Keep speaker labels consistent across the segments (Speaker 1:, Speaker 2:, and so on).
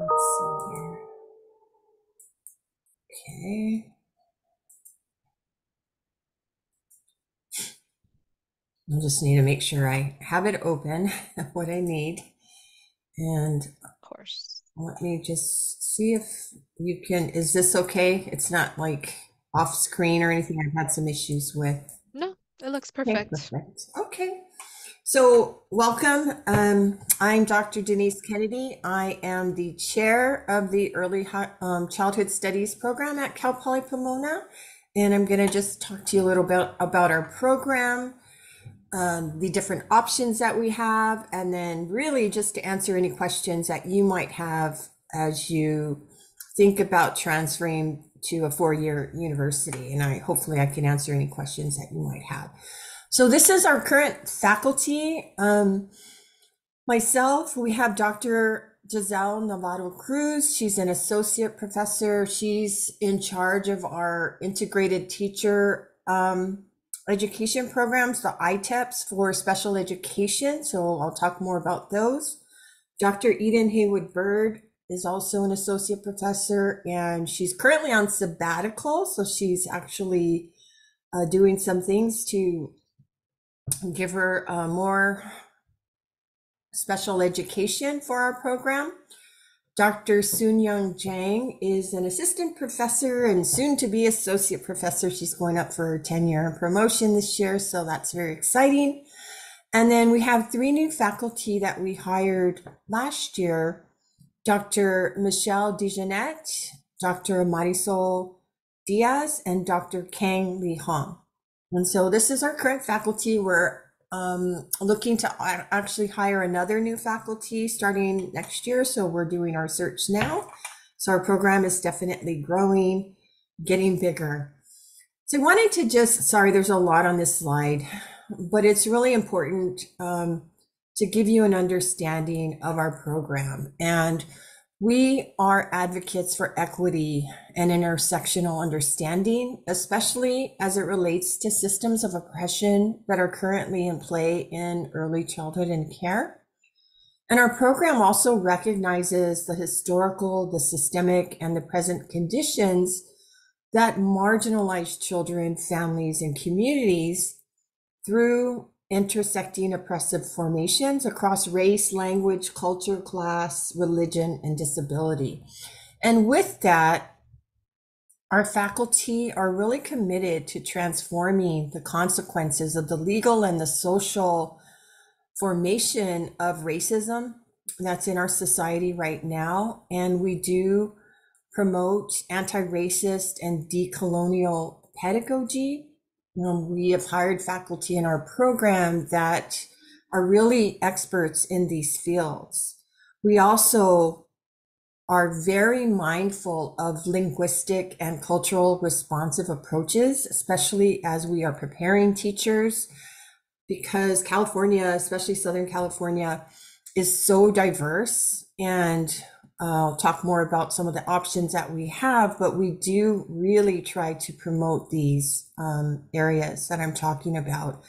Speaker 1: Let's see here. Okay. I just need to make sure I have it open, what I need. And
Speaker 2: Of course.
Speaker 1: let me just see if you can, is this okay? It's not like off screen or anything I've had some issues with.
Speaker 2: No, it looks
Speaker 1: Okay,
Speaker 2: perfect.
Speaker 1: perfect. Okay. So welcome. I'm Dr. Denise Kennedy. I am the chair of the Childhood Studies program at Cal Poly Pomona. And I'm going to just talk to you a little bit about our program, the different options that we have, and then really just to answer any questions that you might have as you think about transferring to a four-year university. And hopefully I can answer any questions that you might have. So this is our current faculty. Myself, we have Dr. Giselle Navarro Cruz. She's an associate professor. She's in charge of our integrated teacher education programs, the ITEPs for special education. So I'll talk more about those. Dr. Eden Haywood Bird is also an associate professor, and she's currently on sabbatical. So she's actually doing some things to give her more special education for our program. Dr. Soon-Young Jang is an assistant professor and soon to be associate professor. She's going up for her tenure promotion this year, so that's very exciting. And then we have three new faculty that we hired last year: Dr. Michelle Dejanette, Dr. Marisol Diaz, and Dr. Kang Li Hong. And so this is our current faculty. We're looking to actually hire another new faculty starting next year. So we're doing our search now. So our program is definitely growing, getting bigger. So I wanted to just, sorry, there's a lot on this slide, but it's really important to give you an understanding of our program. And we are advocates for equity and intersectional understanding, especially as it relates to systems of oppression that are currently in play in early childhood and care. And our program also recognizes the historical, the systemic, and the present conditions that marginalize children, families, and communities through intersecting oppressive formations across race, language, culture, class, religion, and disability. And with that, our faculty are really committed to transforming the consequences of the legal and the social formation of racism that's in our society right now. And we do promote anti-racist and decolonial pedagogy. We have hired faculty in our program that are really experts in these fields. We also are very mindful of linguistic and cultural responsive approaches, especially as we are preparing teachers, because California, especially Southern California, is so diverse. And I'll talk more about some of the options that we have, but we do really try to promote these areas that I'm talking about.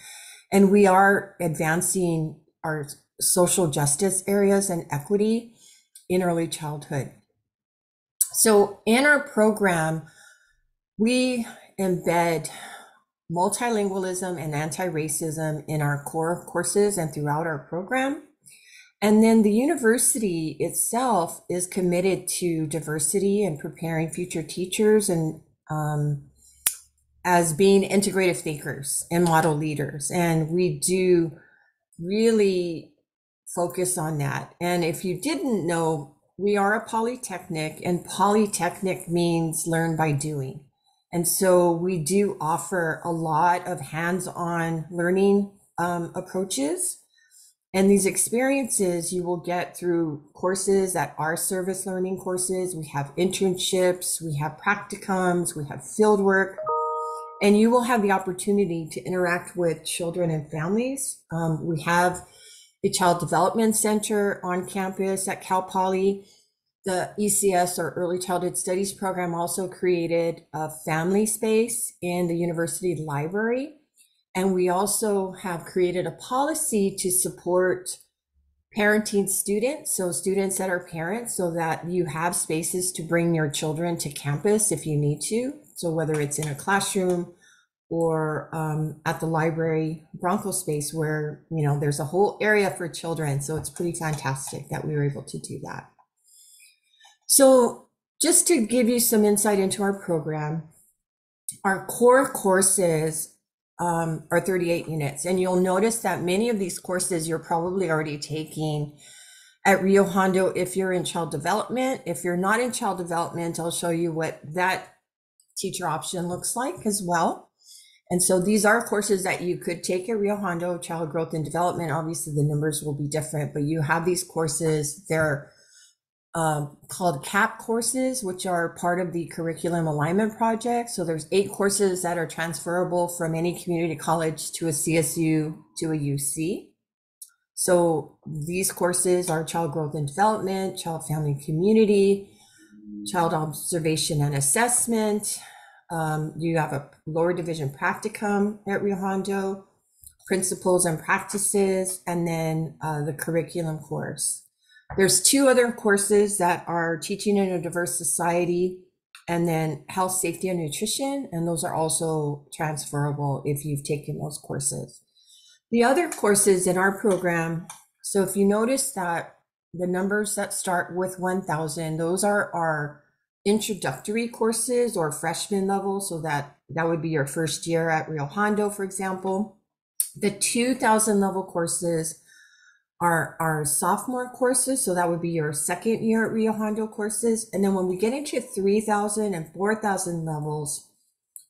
Speaker 1: And we are advancing our social justice areas and equity in early childhood. So in our program, we embed multilingualism and anti-racism in our core courses and throughout our program. And then the university itself is committed to diversity and preparing future teachers and as being integrative thinkers and model leaders. And we do really focus on that. And if you didn't know, we are a polytechnic, and polytechnic means learn by doing. And so we do offer a lot of hands-on learning approaches. And these experiences you will get through courses that are service learning courses. We have internships, we have practicums, we have fieldwork, and you will have the opportunity to interact with children and families. We have a child development center on campus at Cal Poly. The ECS, or Early Childhood Studies program, also created a family space in the university library. And we also have created a policy to support parenting students, so students that are parents, so that you have spaces to bring your children to campus if you need to. So whether it's in a classroom or at the library Bronco space where, there's a whole area for children. So it's pretty fantastic that we were able to do that. So just to give you some insight into our program, our core courses are 38 units. And you'll notice that many of these courses you're probably already taking at Rio Hondo if you're in child development. If you're not in child development, I'll show you what that teacher option looks like as well. And so these are courses that you could take at Rio Hondo, child growth and development. Obviously, the numbers will be different, but you have these courses. They're called CAP courses, which are part of the curriculum alignment project. So there's 8 courses that are transferable from any community college to a CSU to a UC. So these courses are child growth and development, child family community, child observation and assessment. You have a lower division practicum at Rio Hondo, principles and practices, and then the curriculum course. There's 2 other courses that are teaching in a diverse society and then health, safety, and nutrition. And those are also transferable if you've taken those courses. The other courses in our program, so if you notice that the numbers that start with 1,000, those are our introductory courses or freshman level. So that would be your first year at Rio Hondo, for example. The 2,000 level courses are our sophomore courses. So that would be your second year at Rio Hondo courses. And then when we get into 3,000 and 4,000 levels,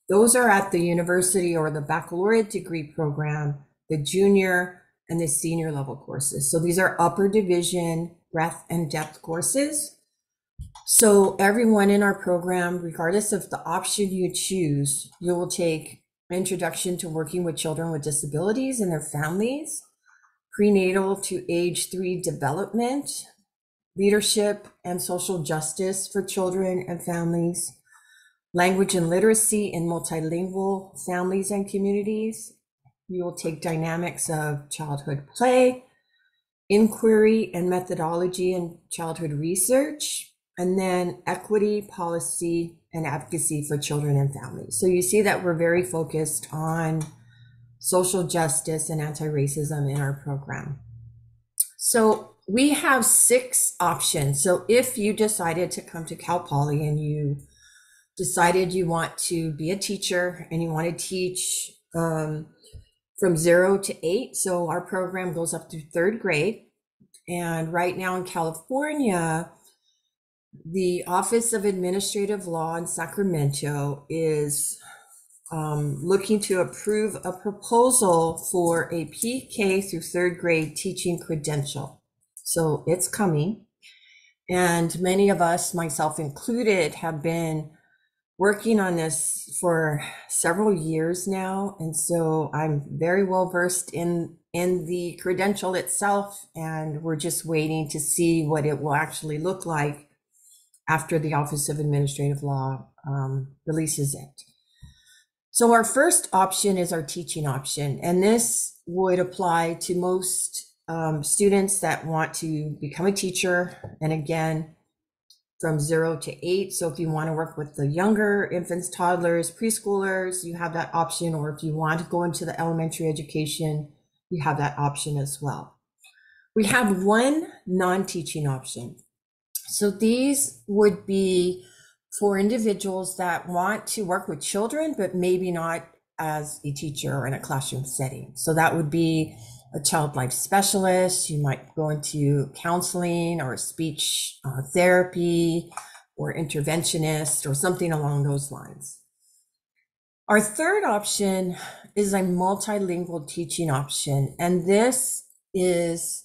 Speaker 1: those are at the university or the baccalaureate degree program, the junior and the senior level courses. So these are upper division breadth and depth courses. So everyone in our program, regardless of the option you choose, you will take Introduction to Working with Children with Disabilities and Their Families, Prenatal to Age 3 Development, Leadership and Social Justice for Children and Families, Language and Literacy in Multilingual Families and Communities. You will take Dynamics of Childhood Play, Inquiry and Methodology in Childhood Research, and then Equity, Policy, and Advocacy for Children and Families. So you see that we're very focused on social justice and anti-racism in our program. So we have 6 options. So if you decided to come to Cal Poly and you decided you want to be a teacher and you want to teach from 0 to 8, so our program goes up through 3rd grade. And right now in California, the Office of Administrative Law in Sacramento is looking to approve a proposal for a PK through 3rd grade teaching credential. So it's coming. And many of us, myself included, have been working on this for several years now. And so I'm very well versed in the credential itself. And we're just waiting to see what it will actually look like after the Office of Administrative Law releases it. So our first option is our teaching option, and this would apply to most students that want to become a teacher, and again, from 0 to 8. So if you want to work with the younger infants, toddlers, preschoolers, you have that option, or if you want to go into the elementary education, you have that option as well. We have one non-teaching option. So these would be for individuals that want to work with children, but maybe not as a teacher or in a classroom setting. So that would be a child life specialist. You might go into counseling or speech therapy or interventionist or something along those lines. Our third option is a multilingual teaching option. And this is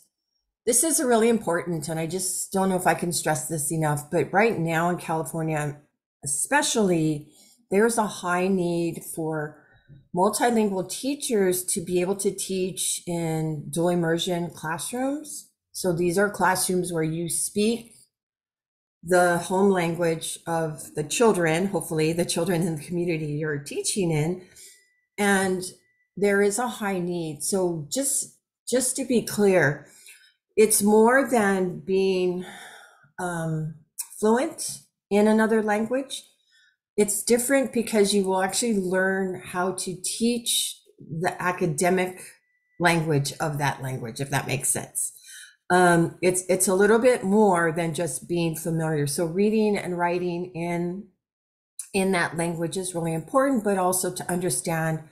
Speaker 1: really important, and I just don't know if I can stress this enough, but right now in California, especially, there's a high need for multilingual teachers to be able to teach in dual immersion classrooms. So these are classrooms where you speak the home language of the children, hopefully the children in the community you're teaching in, and there is a high need. So just to be clear, it's more than being fluent in another language. It's different because you will actually learn how to teach the academic language of that language, if that makes sense. It's a little bit more than just being familiar. So reading and writing in that language is really important, but also to understand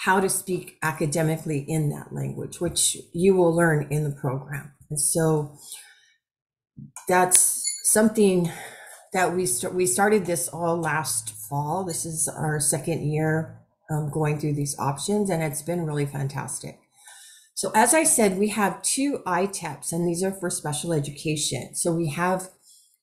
Speaker 1: how to speak academically in that language, which you will learn in the program. And so that's something that we started this all last fall. This is our second year going through these options, and it's been really fantastic. So as I said, we have 2 ITEPs, and these are for special education. So we have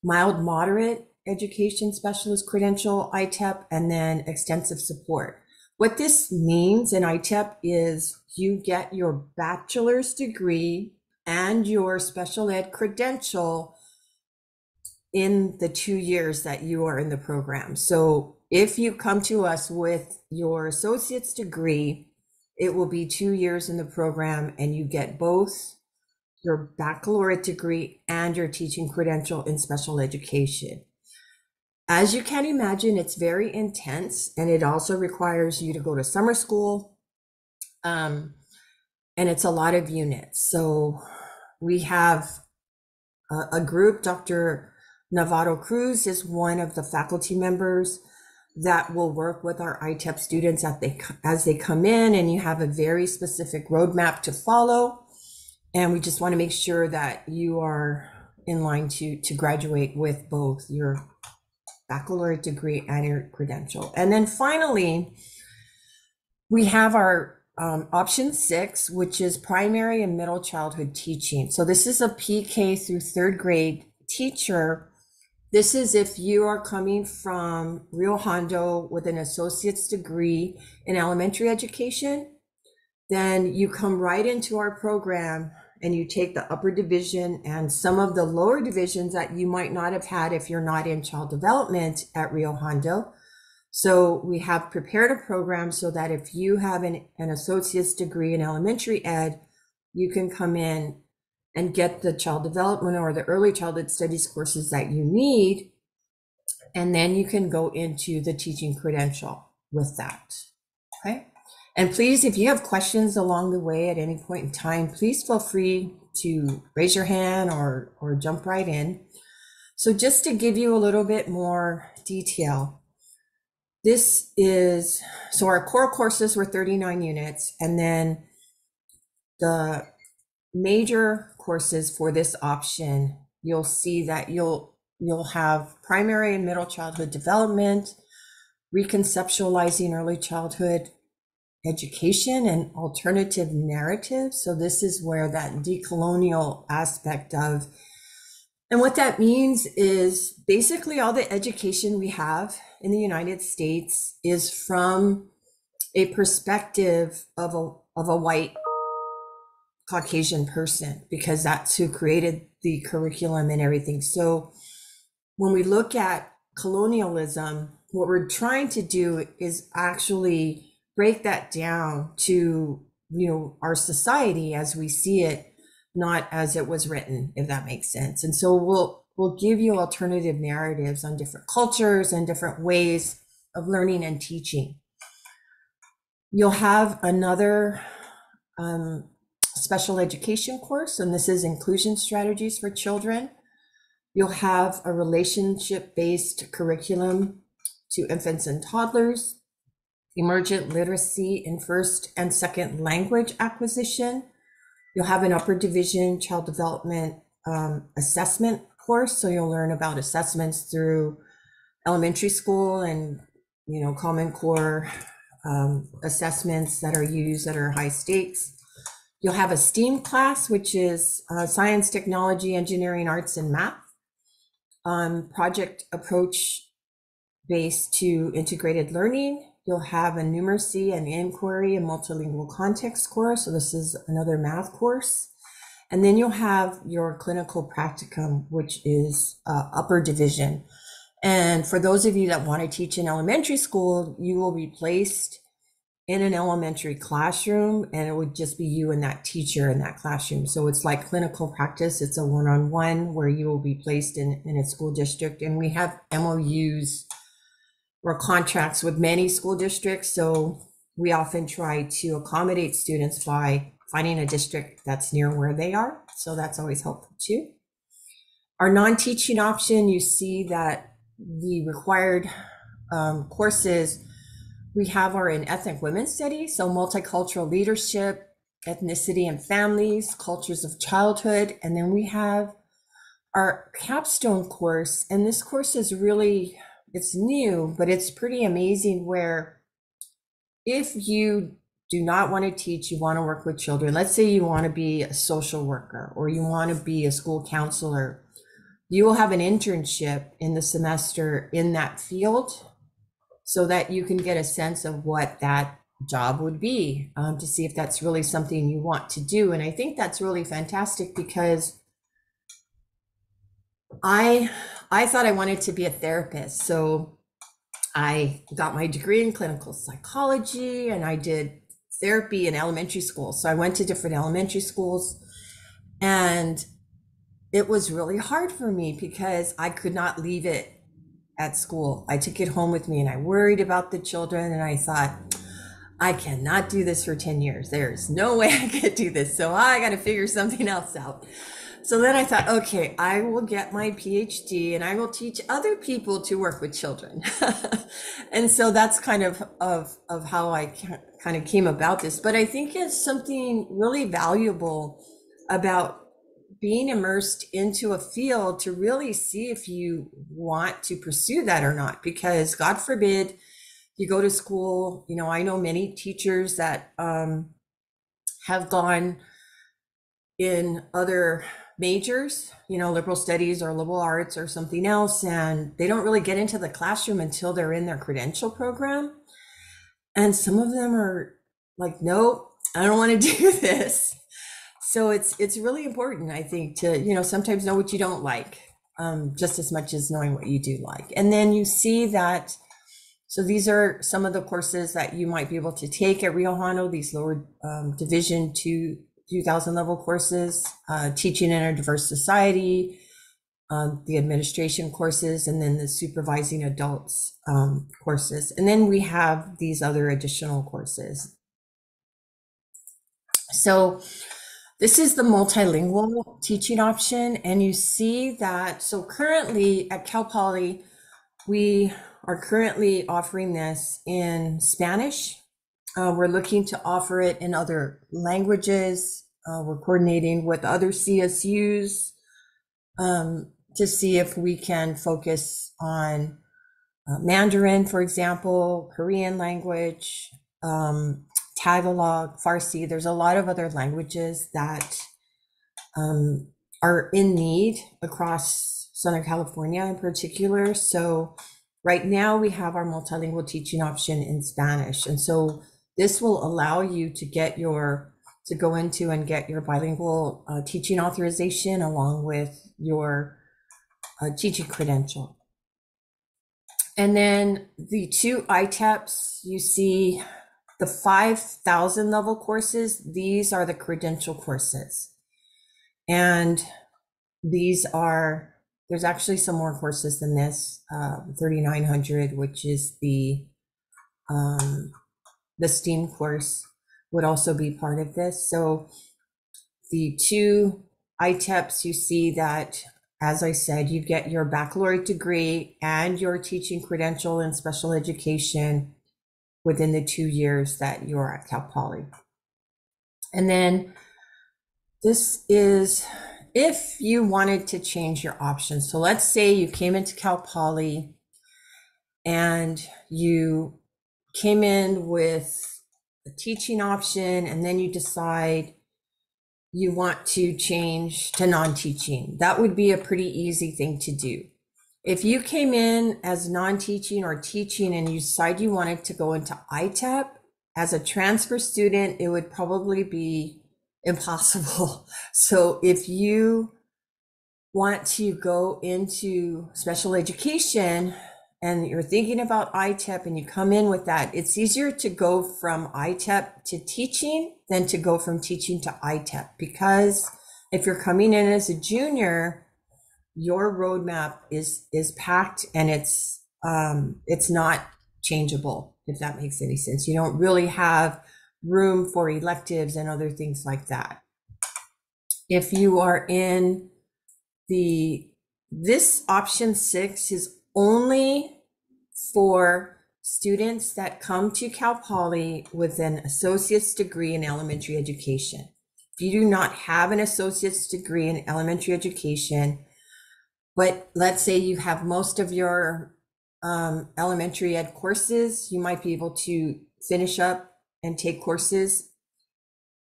Speaker 1: mild moderate education specialist credential ITEP, and then extensive support. What this means in ITEP is you get your bachelor's degree and your special ed credential in the 2 years that you are in the program. So if you come to us with your associate's degree, it will be 2 years in the program, and you get both your baccalaureate degree and your teaching credential in special education. As you can imagine, it's very intense, and it also requires you to go to summer school. And it's a lot of units. So we have a group. Dr. Navarro Cruz is one of the faculty members that will work with our ITEP students as they come in, and you have a very specific roadmap to follow. And we just want to make sure that you are in line to graduate with both your baccalaureate degree and your credential. And then finally, we have our option 6, which is primary and middle childhood teaching. So this is a PK through 3rd grade teacher. This is if you are coming from Rio Hondo with an associate's degree in elementary education, then you come right into our program and you take the upper division and some of the lower divisions that you might not have had if you're not in child development at Rio Hondo. So we have prepared a program so that if you have an associate's degree in elementary ed, you can come in and get the child development or the early childhood studies courses that you need. And then you can go into the teaching credential with that. Okay. And please, if you have questions along the way at any point in time, please feel free to raise your hand or jump right in. So just to give you a little bit more detail, this is, so our core courses were 39 units, and then the major courses for this option, you'll see that you'll have primary and middle childhood development, reconceptualizing early childhood education, and alternative narratives. So this is where that decolonial aspect of, and what that means is basically all the education we have in the United States is from a perspective of a white Caucasian person, because that's who created the curriculum and everything. So when we look at colonialism, what we're trying to do is actually break that down to, our society as we see it, not as it was written, if that makes sense. And so we'll give you alternative narratives on different cultures and different ways of learning and teaching. You'll have another special education course, and this is inclusion strategies for children. You'll have a relationship-based curriculum to infants and toddlers, emergent literacy in first and second language acquisition. You'll have an upper division child development assessment course. So you'll learn about assessments through elementary school and, Common Core assessments that are used that are high stakes. You'll have a STEAM class, which is science, technology, engineering, arts, and math. Project approach based to integrated learning. You'll have a numeracy and inquiry and multilingual context course. So this is another math course. And then you'll have your clinical practicum, which is upper division. And for those of you that want to teach in elementary school, you will be placed in an elementary classroom, and it would just be you and that teacher in that classroom. So it's like clinical practice. It's a one-on-one where you will be placed in a school district. And we have MOUs or contracts with many school districts. So we often try to accommodate students by finding a district that's near where they are. So that's always helpful too. Our non-teaching option, you see that the required courses we have are in ethnic women's studies, so multicultural leadership, ethnicity and families, cultures of childhood. And then we have our capstone course. And this course is really, it's new, but it's pretty amazing, where if you do not want to teach, you want to work with children, let's say you want to be a social worker or you want to be a school counselor, you will have an internship in the semester in that field, so that you can get a sense of what that job would be, to see if that's really something you want to do. And I think that's really fantastic, because I thought I wanted to be a therapist. So I got my degree in clinical psychology, and I did therapy in elementary school. So I went to different elementary schools, and it was really hard for me because I could not leave it at school. I took it home with me, and I worried about the children, and I thought, I cannot do this for 10 years. There's no way I could do this. So I got to figure something else out. So then I thought, okay, I will get my PhD and I will teach other people to work with children. And so that's kind of how I kind of came about this. But I think it's something really valuable about being immersed into a field to really see if you want to pursue that or not. Because God forbid you go to school, you know, I know many teachers that have gone in other majors, you know, liberal studies or liberal arts or something else, and they don't really get into the classroom until they're in their credential program. And some of them are like, nope, I don't want to do this. So it's really important, I think, to, you know, sometimes know what you don't like, just as much as knowing what you do like. And then you see that, so these are some of the courses that you might be able to take at Rio Hondo, these lower division 2000 level courses, teaching in a diverse society, the administration courses, and then the supervising adults courses. And then we have these other additional courses. So this is the multilingual teaching option. And you see that, so currently at Cal Poly, we are currently offering this in Spanish. We're looking to offer it in other languages. We're coordinating with other CSUs to see if we can focus on Mandarin, for example, Korean language, Tagalog, Farsi. There's a lot of other languages that are in need across Southern California in particular. So right now we have our multilingual teaching option in Spanish. And so this will allow you to go into and get your bilingual teaching authorization along with your teaching credential. And then the two ITEPs, you see the 5,000 level courses, these are the credential courses. And these are, there's actually some more courses than this, 3,900, which is the STEAM course would also be part of this. So the two ITEPs, you see that, as I said, you get your baccalaureate degree and your teaching credential in special education within the 2 years that you're at Cal Poly. And then this is if you wanted to change your options. So let's say you came into Cal Poly and you came in with a teaching option, and then you decide you want to change to non-teaching. That would be a pretty easy thing to do. If you came in as non-teaching or teaching and you decide you wanted to go into ITEP as a transfer student, it would probably be impossible. So if you want to go into special education, and you're thinking about ITEP and you come in with that, it's easier to go from ITEP to teaching than to go from teaching to ITEP, because if you're coming in as a junior, your roadmap is packed, and it's not changeable, if that makes any sense. You don't really have room for electives and other things like that. If you are in this option 6 is only for students that come to Cal Poly with an associate's degree in elementary education. If you do not have an associate's degree in elementary education, but let's say you have most of your elementary ed courses, you might be able to finish up and take courses.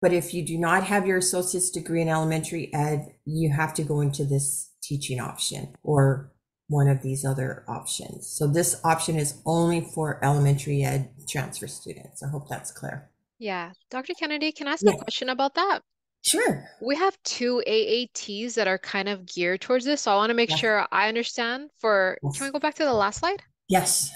Speaker 1: But if you do not have your associate's degree in elementary ed, you have to go into this teaching option or one of these other options. So this option is only for elementary ed transfer students. I hope that's clear.
Speaker 2: Yeah. Dr. Kennedy, can I ask a
Speaker 1: Yeah,
Speaker 2: question about that?
Speaker 1: sure.
Speaker 2: We have two AATs that are kind of geared towards this, so I want to make
Speaker 1: Yes.
Speaker 2: sure I understand can we go back to the last slide?
Speaker 1: Yes.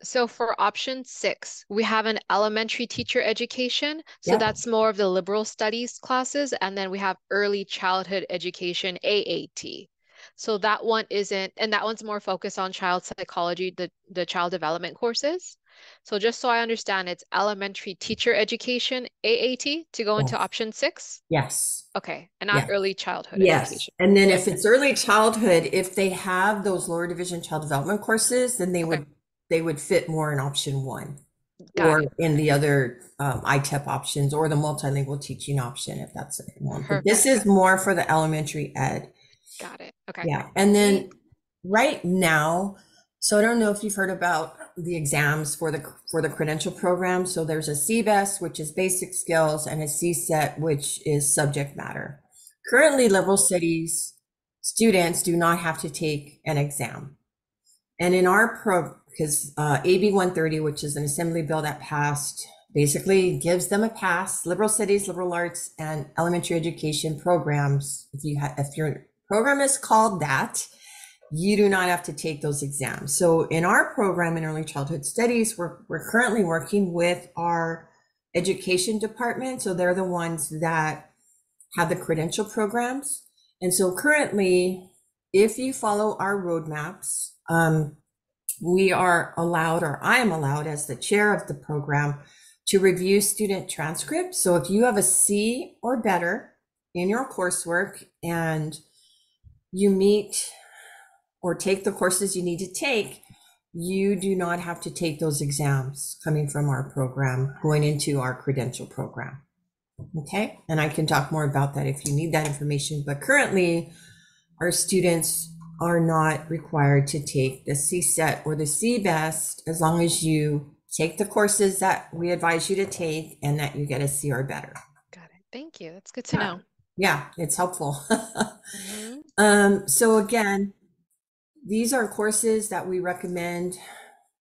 Speaker 2: So for option 6, we have an elementary teacher education. So
Speaker 1: Yep.
Speaker 2: that's more of the liberal studies classes. And then we have early childhood education, AAT. So that one isn't, and that one's more focused on child psychology, the child development courses. So just so I understand, it's elementary teacher education, AAT, to go into
Speaker 1: Yes.
Speaker 2: option 6?
Speaker 1: Yes.
Speaker 2: Okay, and not
Speaker 1: Yes.
Speaker 2: early childhood
Speaker 1: Yes.
Speaker 2: education.
Speaker 1: And then if it's early childhood, if they have those lower division child development courses, then
Speaker 2: Okay,
Speaker 1: they would fit more in option 1
Speaker 2: got
Speaker 1: or
Speaker 2: it.
Speaker 1: in the other ITEP options or the multilingual teaching option, if that's what you want. But this is
Speaker 2: Perfect.
Speaker 1: more for the elementary ed.
Speaker 2: Got it. Okay.
Speaker 1: Yeah. And then right now, so I don't know if you've heard about the exams for the credential program. So there's a CBEST, which is basic skills, and a CSET, which is subject matter. Currently, liberal studies students do not have to take an exam. And in our because AB 130, which is an assembly bill that passed, basically gives them a pass. Liberal studies, liberal arts, and elementary education programs. If your program is called that, you do not have to take those exams. So in our program in early childhood studies, we're currently working with our education department. So they're the ones that have the credential programs. And so currently, if you follow our roadmaps, we are allowed, or I am allowed as the chair of the program, to review student transcripts. So if you have a C or better in your coursework and you meet or take the courses you need to take, you do not have to take those exams coming from our program, going into our credential program. Okay. And I can talk more about that if you need that information. But currently, our students are not required to take the CSET or the CBEST as long as you take the courses that we advise you to take and that you get a C or better.
Speaker 2: Got it. Thank you. That's good to know.
Speaker 1: Yeah, it's helpful.
Speaker 2: Mm-hmm.
Speaker 1: So again, these are courses that we recommend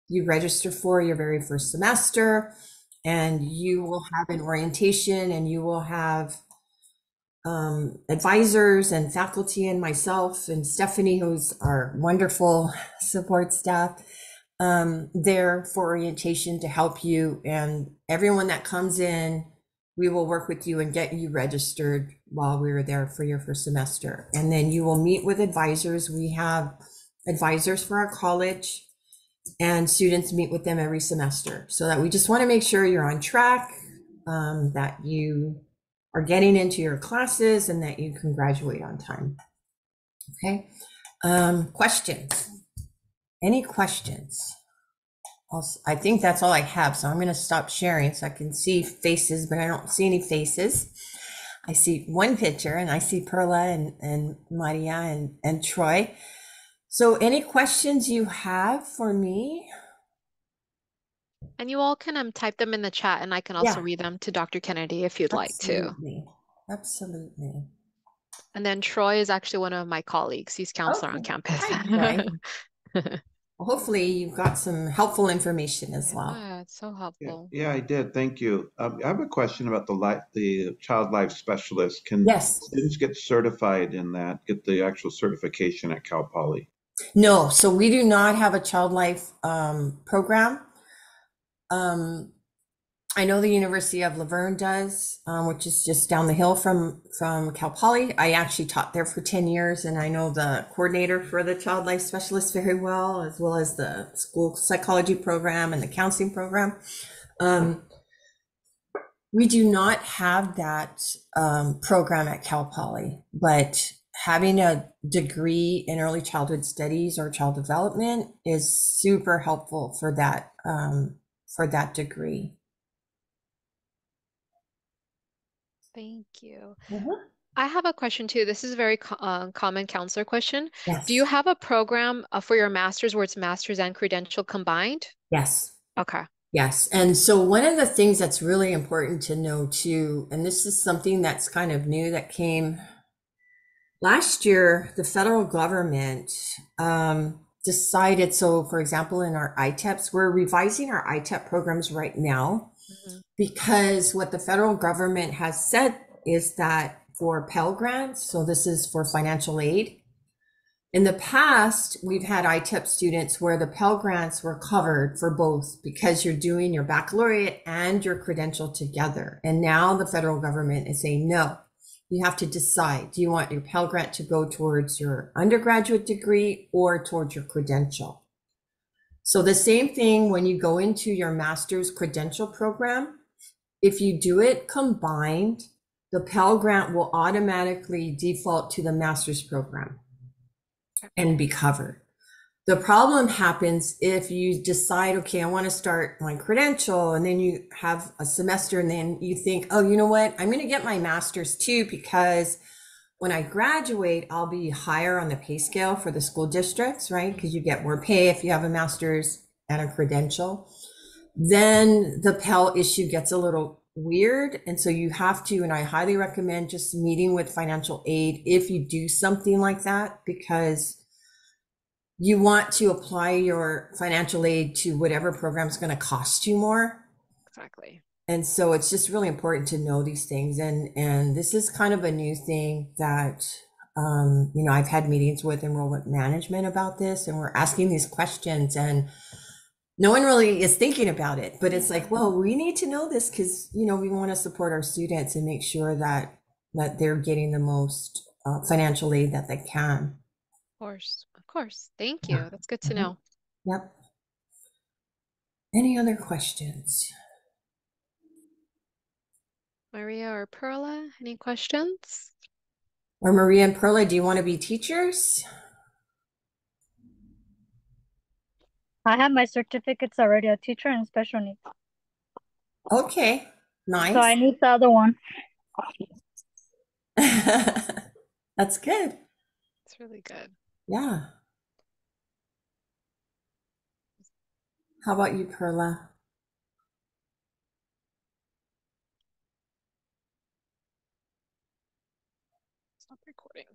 Speaker 1: you register for your very first semester, and you will have an orientation, and you will have advisors and faculty and myself and Stephanie, who's our wonderful support staff, there for orientation to help you. And everyone that comes in, we will work with you and get you registered while we're there for your first semester. And then you will meet with advisors. We have advisors for our college, and students meet with them every semester, so that we just want to make sure you're on track, that you are getting into your classes, and that you can graduate on time. Okay. Questions? Any questions? I think that's all I have. So I'm going to stop sharing so I can see faces, but I don't see any faces. I see one picture, and I see Perla and Maria and Troy. So any questions you have for me?
Speaker 2: And you all can type them in the chat, and I can also
Speaker 1: Yeah,
Speaker 2: read them to Dr. Kennedy if you'd like to.
Speaker 1: absolutely.
Speaker 2: And then Troy is actually one of my colleagues. He's counselor on
Speaker 1: Okay.
Speaker 2: campus.
Speaker 1: Hi, Troy. Well, hopefully you've got some helpful information as well.
Speaker 2: Yeah, it's so helpful.
Speaker 3: Yeah, I did. Thank you. I have a question about the child life specialist. Can
Speaker 1: Yes.
Speaker 3: students get certified in that, get the actual certification at Cal Poly?
Speaker 1: No, so we do not have a child life program. Um, I know the University of Laverne does, which is just down the hill from Cal Poly. I actually taught there for 10 years, and I know the coordinator for the child life specialist very well as the school psychology program and the counseling program. We do not have that program at Cal Poly, but having a degree in early childhood studies or child development is super helpful for that degree.
Speaker 2: Thank you.
Speaker 1: Mhm.
Speaker 2: I have a question too. This is a very common counselor question. Do you
Speaker 1: Yes,
Speaker 2: have a program for your master's where it's master's and credential combined?
Speaker 1: yes,
Speaker 2: Okay.
Speaker 1: yes. And so one of the things that's really important to know too, and this is something that's kind of new that came last year, the federal government decided. So, for example, in our ITEPs, we're revising our ITEP programs right now
Speaker 2: Mhm.
Speaker 1: because what the federal government has said is that for Pell Grants, so this is for financial aid, in the past, we've had ITEP students where the Pell Grants were covered for both because you're doing your baccalaureate and your credential together. And now the federal government is saying, no, you have to decide. Do you want your Pell Grant to go towards your undergraduate degree or towards your credential? So the same thing when you go into your master's credential program, if you do it combined, the Pell Grant will automatically default to the master's program and be covered. The problem happens if you decide, okay, I want to start my credential, and then you have a semester, and then you think, oh, you know what? I'm going to get my master's too, because when I graduate, I'll be higher on the pay scale for the school districts, right? Because you get more pay if you have a master's and a credential. Then the Pell issue gets a little weird. And so you have to, and I highly recommend just meeting with financial aid if you do something like that, because you want to apply your financial aid to whatever program is going to cost you more.
Speaker 2: Exactly.
Speaker 1: And so it's just really important to know these things. And this is kind of a new thing that, I've had meetings with enrollment management about this, and we're asking these questions, and no one really is thinking about it. But it's like, well, we need to know this because, we want to support our students and make sure that they're getting the most financial aid that they can.
Speaker 2: Of course. Of course. Thank
Speaker 1: Yeah.
Speaker 2: you. That's good to
Speaker 1: Mhm.
Speaker 2: know.
Speaker 1: Yep. Any other questions?
Speaker 2: Maria or Perla, any questions?
Speaker 1: Or Maria and Perla, do you want to be teachers?
Speaker 4: I have my certificates already, a teacher in special needs.
Speaker 1: Okay,
Speaker 4: So I
Speaker 1: nice.
Speaker 4: need the other one.
Speaker 1: That's good.
Speaker 2: It's really good.
Speaker 1: Yeah. How about you, Perla?
Speaker 2: Stop recording.